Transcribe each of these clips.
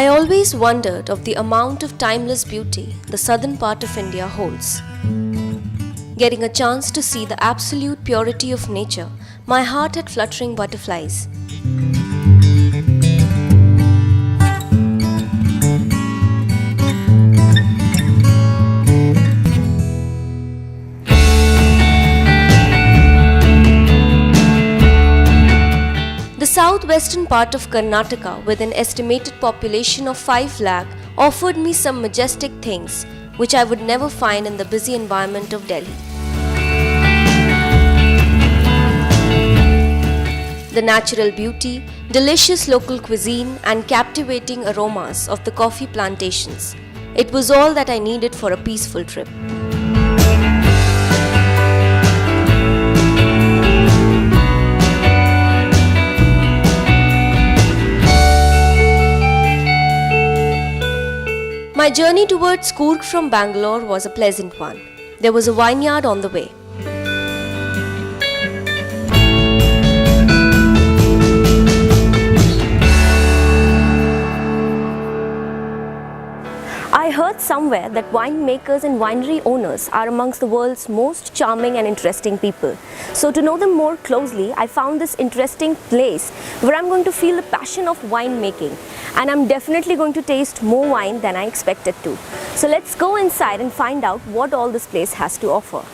I always wondered of the amount of timeless beauty the southern part of India holds. Getting a chance to see the absolute purity of nature, my heart had fluttering butterflies. The southwestern part of Karnataka, with an estimated population of 5 lakh, offered me some majestic things which I would never find in the busy environment of Delhi. The natural beauty, delicious local cuisine, and captivating aromas of the coffee plantations. It was all that I needed for a peaceful trip. My journey towards Coorg from Bangalore was a pleasant one. There was a vineyard on the way. I heard somewhere that winemakers and winery owners are amongst the world's most charming and interesting people. So to know them more closely, I found this interesting place where I'm going to feel the passion of winemaking, and I'm definitely going to taste more wine than I expected to. So let's go inside and find out what all this place has to offer.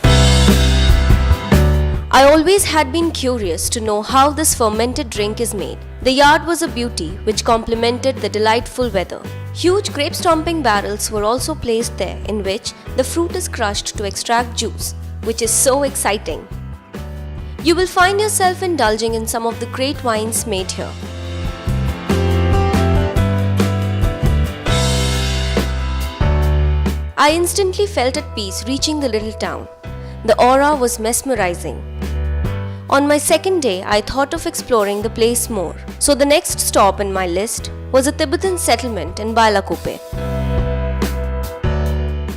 I always had been curious to know how this fermented drink is made. The yard was a beauty which complemented the delightful weather. Huge grape stomping barrels were also placed there in which the fruit is crushed to extract juice, which is so exciting. You will find yourself indulging in some of the great wines made here. I instantly felt at peace reaching the little town. The aura was mesmerizing. On my second day, I thought of exploring the place more. So the next stop in my list was a Tibetan settlement in Bailakuppe.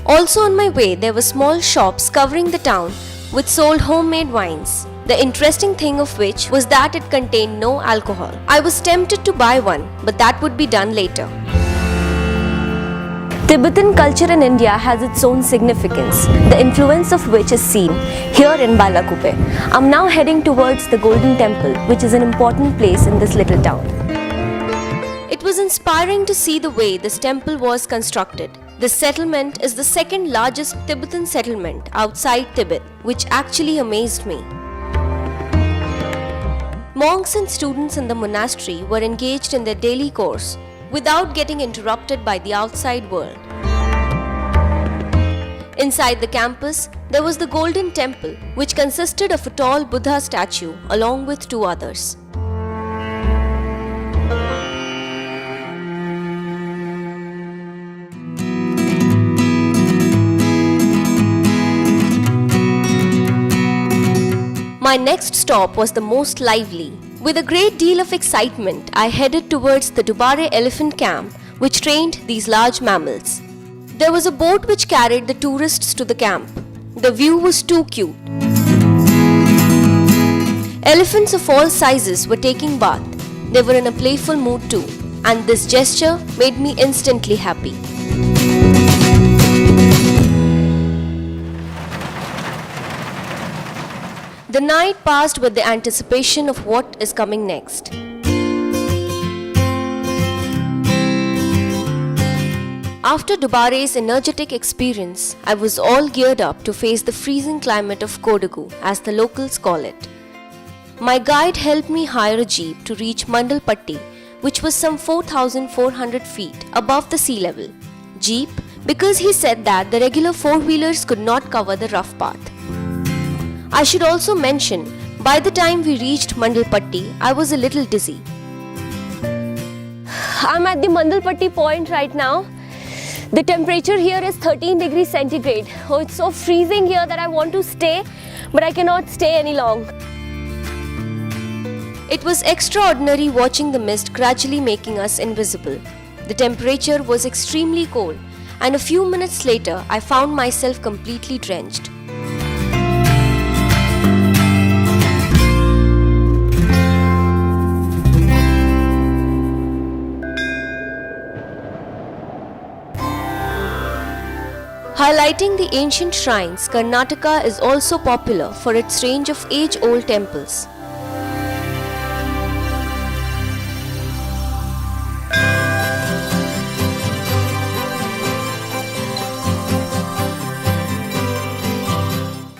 Also on my way, there were small shops covering the town which sold homemade wines. The interesting thing of which was that it contained no alcohol. I was tempted to buy one, but that would be done later. Tibetan culture in India has its own significance, the influence of which is seen here in Bailakuppe. I'm now heading towards the Golden Temple, which is an important place in this little town. It was inspiring to see the way this temple was constructed. This settlement is the second largest Tibetan settlement outside Tibet, which actually amazed me. Monks and students in the monastery were engaged in their daily course without getting interrupted by the outside world. Inside the campus, there was the Golden Temple, which consisted of a tall Buddha statue along with 2 others. My next stop was the most lively. With a great deal of excitement, I headed towards the Dubare elephant camp, which trained these large mammals. There was a boat which carried the tourists to the camp. The view was too cute. Elephants of all sizes were taking bath. They were in a playful mood too, and this gesture made me instantly happy. The night passed with the anticipation of what is coming next. After Dubare's energetic experience, I was all geared up to face the freezing climate of Kodagu, as the locals call it. My guide helped me hire a jeep to reach Mandalpatti, which was some 4,400 feet above the sea level. Jeep, because he said that the regular 4-wheelers could not cover the rough path. I should also mention, by the time we reached Mandalpatti, I was a little dizzy. I'm at the Mandalpatti point right now. The temperature here is 13 degrees centigrade. Oh, it's so freezing here that I want to stay, but I cannot stay any long. It was extraordinary watching the mist gradually making us invisible. The temperature was extremely cold, and a few minutes later, I found myself completely drenched. Highlighting the ancient shrines, Karnataka is also popular for its range of age-old temples.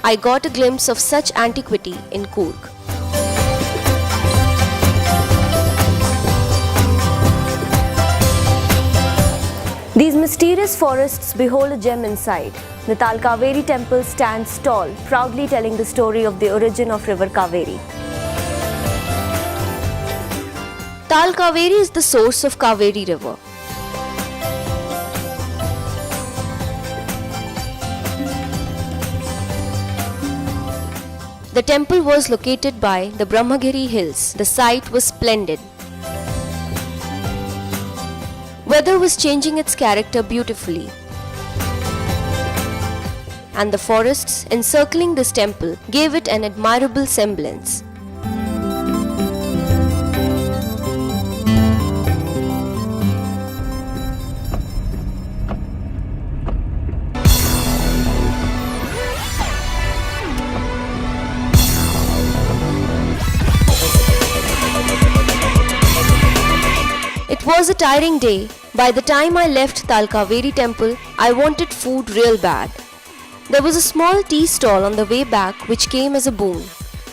I got a glimpse of such antiquity in Coorg. These mysterious forests behold a gem inside. The Talkaveri temple stands tall, proudly telling the story of the origin of river Kaveri. Talkaveri is the source of Kaveri river. The temple was located by the Brahmagiri hills. The site was splendid. Weather was changing its character beautifully, and the forests encircling this temple gave it an admirable semblance. It was a tiring day. By the time I left Talkaveri temple, I wanted food real bad. There was a small tea stall on the way back which came as a boon.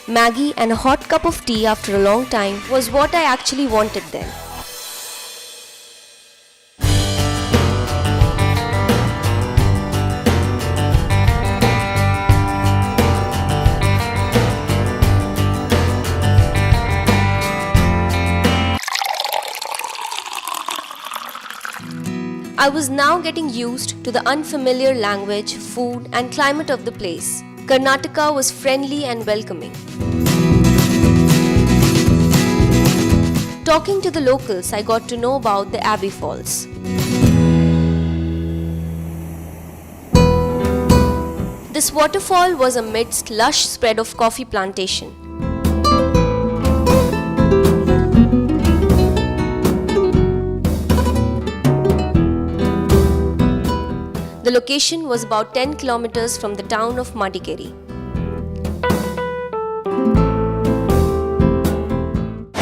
Maggie and a hot cup of tea after a long time was what I actually wanted then. I was now getting used to the unfamiliar language, food, and climate of the place. Karnataka was friendly and welcoming. Talking to the locals, I got to know about the Abbey Falls. This waterfall was amidst lush spread of coffee plantation. The location was about 10 kilometers from the town of Madikeri.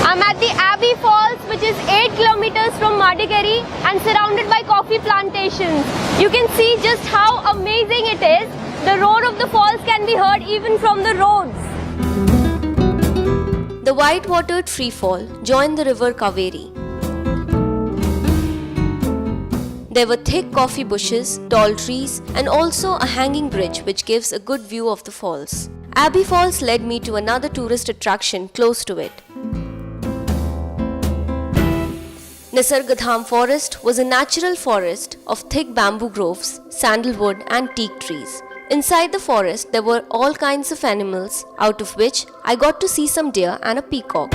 I'm at the Abbey Falls, which is 8 kilometers from Madikeri and surrounded by coffee plantations. You can see just how amazing it is. The roar of the falls can be heard even from the roads. The white-watered freefall joined the river Kaveri. There were thick coffee bushes, tall trees, and also a hanging bridge which gives a good view of the falls. Abbey Falls led me to another tourist attraction close to it. Nisargadham Forest was a natural forest of thick bamboo groves, sandalwood, and teak trees. Inside the forest, there were all kinds of animals, out of which I got to see some deer and a peacock.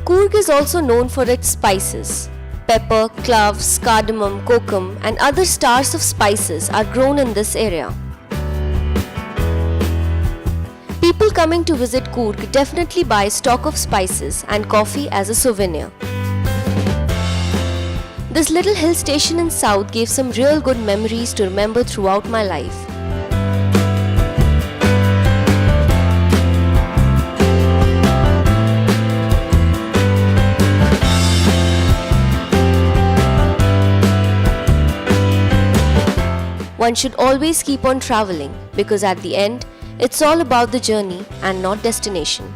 Coorg is also known for its spices. Pepper, cloves, cardamom, kokum, and other stars of spices are grown in this area. People coming to visit Coorg definitely buy stock of spices and coffee as a souvenir. This little hill station in south gave some real good memories to remember throughout my life. One should always keep on traveling because at the end, it's all about the journey and not destination.